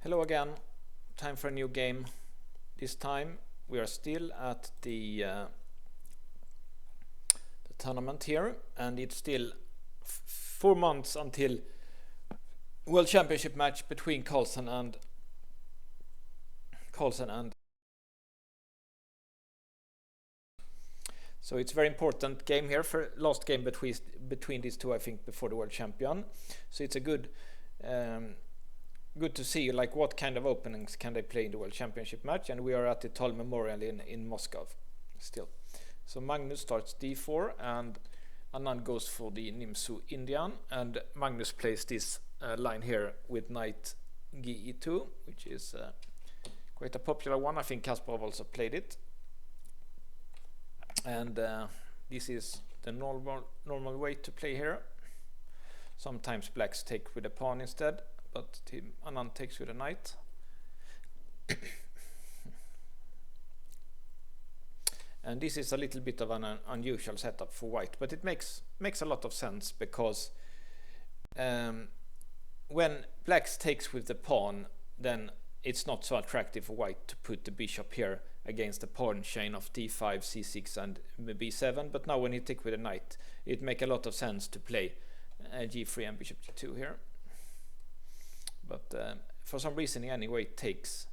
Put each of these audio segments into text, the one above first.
Hello again, time for a new game. This time we are still at the tournament here, and it's still 4 months until World Championship match between Carlsen and so it's very important game here, for last game between these two, I think, before the World Champion. So it's a good to see like what kind of openings can they play in the World Championship match, and we are at the Tal Memorial in Moscow still. So Magnus starts d4 and Anand goes for the Nimsu Indian, and Magnus plays this line here with knight ge2, which is quite a popular one. I think Kasparov also played it, and this is the normal way to play here. Sometimes blacks take with a pawn instead, but Anand takes with a knight. And this is a little bit of an unusual setup for white, but it makes a lot of sense, because when blacks takes with the pawn, then it's not so attractive for white to put the bishop here against the pawn chain of d5, c6 and b7. But now when he takes with a knight, it makes a lot of sense to play g3 and bishop g2 here. But for some reason he anyway takes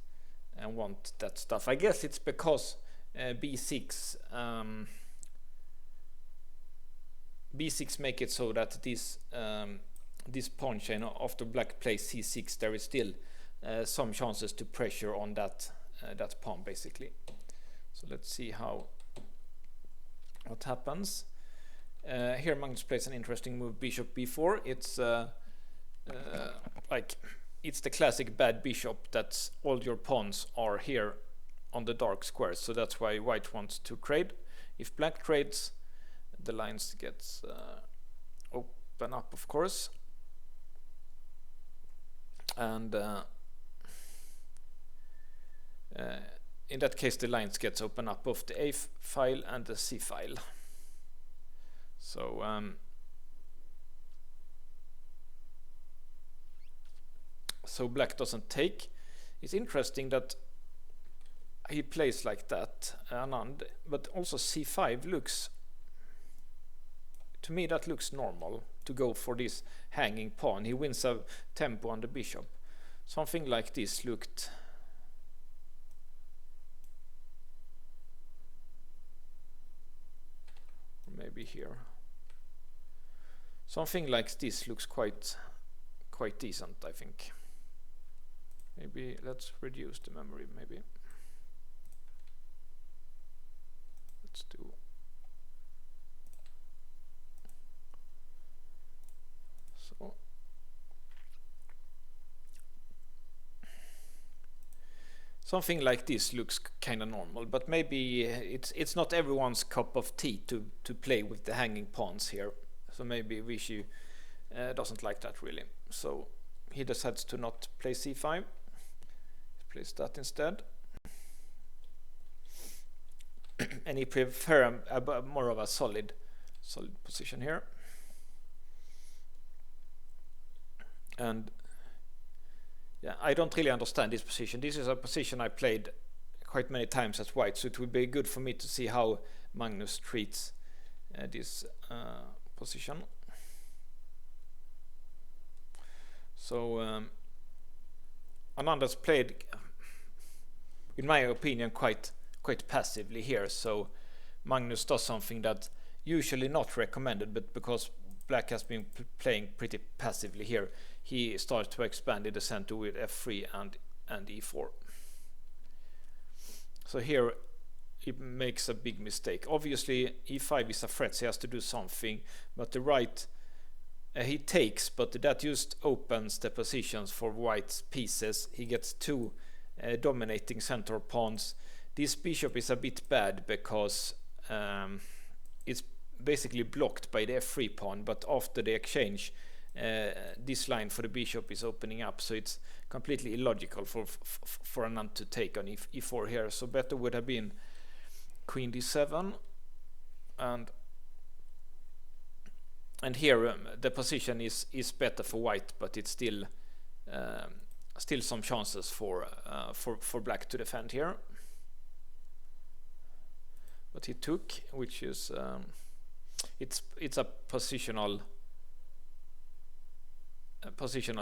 and want that stuff. I guess it's because b6 make it so that this pawn chain, after black plays c6, there is still some chances to pressure on that pawn basically. So let's see what happens. Here Magnus plays an interesting move, bishop b4. It's it's the classic bad bishop, that all your pawns are here on the dark squares, so that's why white wants to trade. If black trades, the lines gets open up, of course, and in that case the lines gets open up of the A file and the C file. So black doesn't take. It's interesting that he plays like that, Anand, but also c5 looks, to me that looks normal, to go for this hanging pawn. He wins a tempo on the bishop. Something like this looked maybe here. Something like this looks quite decent, I think. Maybe let's reduce the memory, maybe. Let's do so. Something like this looks kind of normal, but maybe it's not everyone's cup of tea to play with the hanging pawns here. So maybe Vishy doesn't like that really. So he decides to not play c5. He plays that instead. And he prefers more of a solid position here. And yeah, I don't really understand this position. This is a position I played quite many times as white, so it would be good for me to see how Magnus treats this position. So Anand has played, in my opinion, quite passively here. So Magnus does something that usually not recommended, but because black has been playing pretty passively here, he starts to expand in the center with f3 and e4. So here he makes a big mistake. Obviously e5 is a threat, so he has to do something, but the right he takes, but that just opens the positions for white's pieces. He gets two dominating center pawns. This bishop is a bit bad because it's basically blocked by the f3 pawn, but after the exchange this line for the bishop is opening up, so it's completely illogical for Anand to take on e4 here. So better would have been queen d7, and here the position is better for white, but it's still still some chances for black to defend here, but he took, which is it's a positional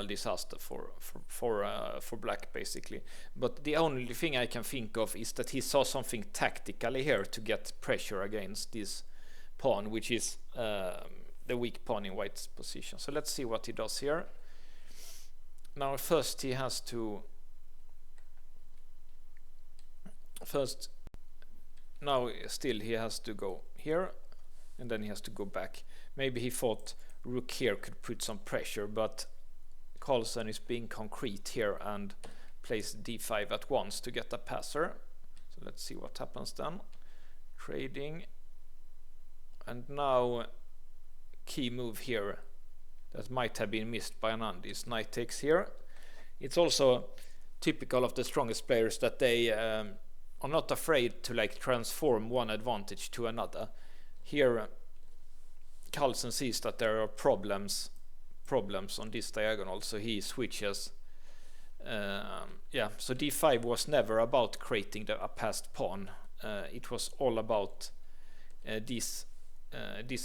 disaster for black basically. But the only thing I can think of is that he saw something tactically here to get pressure against this pawn, which is the weak pawn in white's position. So let's see what he does here. Now first he has to now still he has to go here, and then he has to go back. Maybe he thought rook here could put some pressure, but Carlsen is being concrete here and plays d5 at once to get a passer. So let's see what happens then. Trading, and now key move here that might have been missed by Anand is knight takes here. It's also typical of the strongest players that they are not afraid to like transform one advantage to another. Here Carlsen sees that there are problems on this diagonal, so he switches. So d5 was never about creating a passed pawn. It was all about this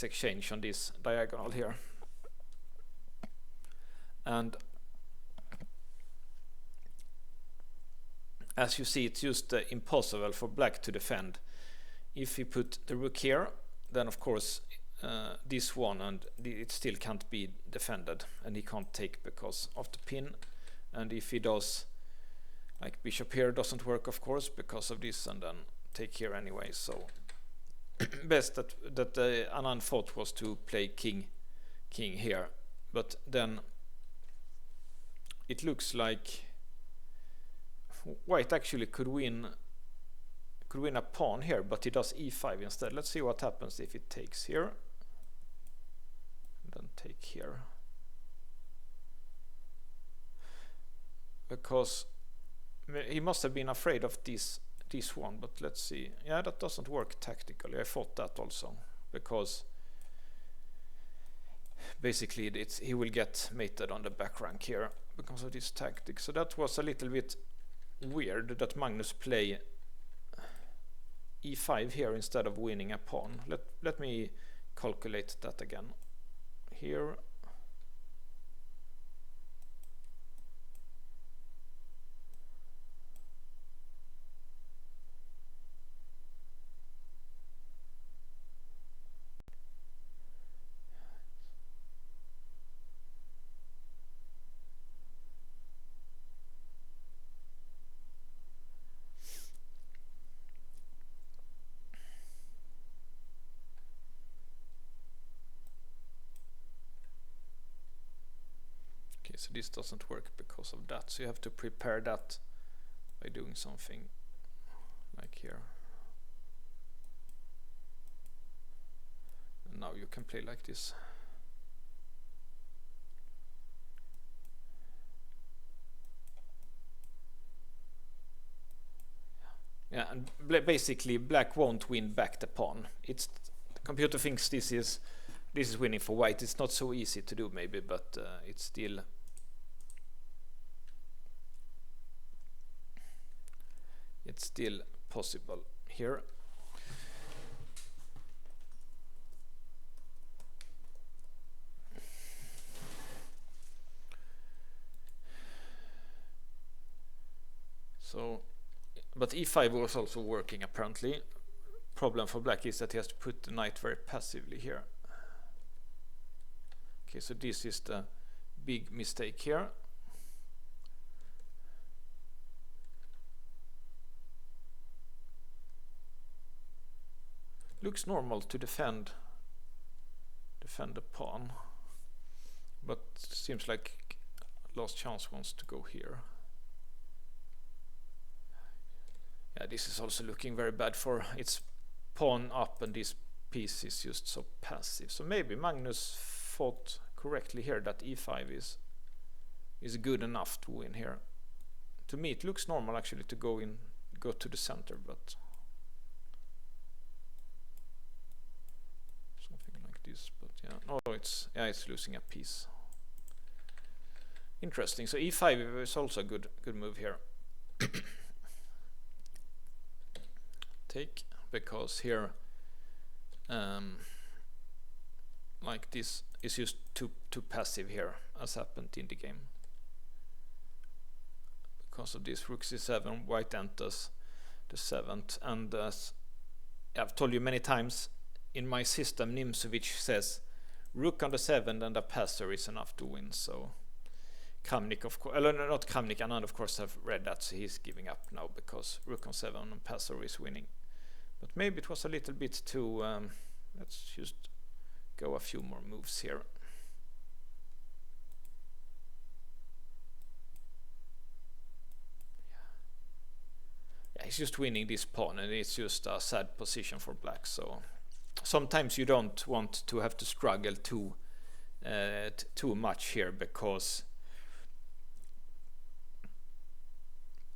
exchange on this diagonal here. And as you see, it's just impossible for black to defend. If he put the rook here, then of course this one, and it still can't be defended, and he can't take because of the pin. And if he does, like bishop here doesn't work of course because of this, and then take here anyway. So best that Anand thought was to play king here, but then it looks like white actually could win a pawn here, but he does e5 instead. Let's see what happens if it takes here, and then take here, because he must have been afraid of this one. But let's see. Yeah, that doesn't work tactically. I thought that also, because basically he will get mated on the back rank here because of this tactic. So that was a little bit weird that Magnus play e5 here instead of winning a pawn. Let me calculate that again here. So this doesn't work because of that, so you have to prepare that by doing something like here, and now you can play like this. Yeah, and basically black won't win back the pawn. The computer thinks this is winning for white. It's not so easy to do maybe, but it's still possible here. So, but e5 was also working apparently. Problem for black is that he has to put the knight very passively here. Okay, so this is the big mistake here. Looks normal to defend the pawn, but seems like last chance wants to go here. Yeah, this is also looking very bad for its pawn up, and this piece is just so passive. So maybe Magnus thought correctly here that e5 is good enough to win here. To me it looks normal actually to go to the center, but something like this. But yeah, no, it's losing a piece. Interesting. So e5 is also a good move here. Take, because here like this is just too passive here, as happened in the game. Because of this rook c7, white enters the 7th, and as I've told you many times, in my system Nimzowitsch says rook on the 7th and a passer is enough to win. So Kramnik, of course, not Kramnik, Anand of course have read that, so he's giving up now because rook on 7 and passer is winning. But maybe it was a little bit too, let's just go a few more moves here. Yeah, he's just winning this pawn, and it's just a sad position for black. So sometimes you don't want to have to struggle too much here, because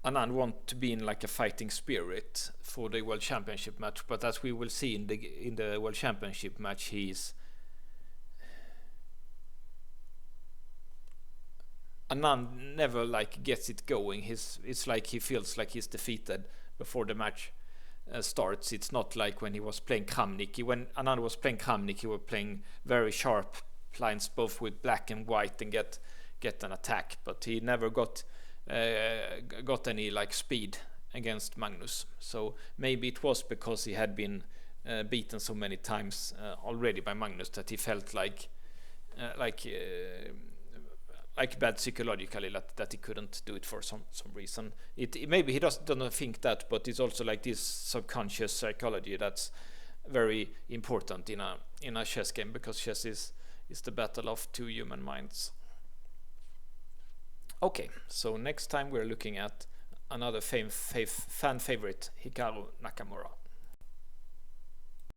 Anand want to be in like a fighting spirit for the World Championship match, but as we will see in the World Championship match, Anand never like gets it going. It's like he feels like he's defeated before the match starts. It's not like when he was playing Kramnik. When Anand was playing Kramnik, he was playing very sharp lines, both with black and white, and get an attack. But he never got any like speed against Magnus. So maybe it was because he had been beaten so many times already by Magnus that he felt like bad psychologically, that he couldn't do it for some reason. Maybe he doesn't think that, but it's also like this subconscious psychology that's very important in a chess game, because chess is the battle of two human minds. Okay, so next time we're looking at another fan favorite, Hikaru Nakamura.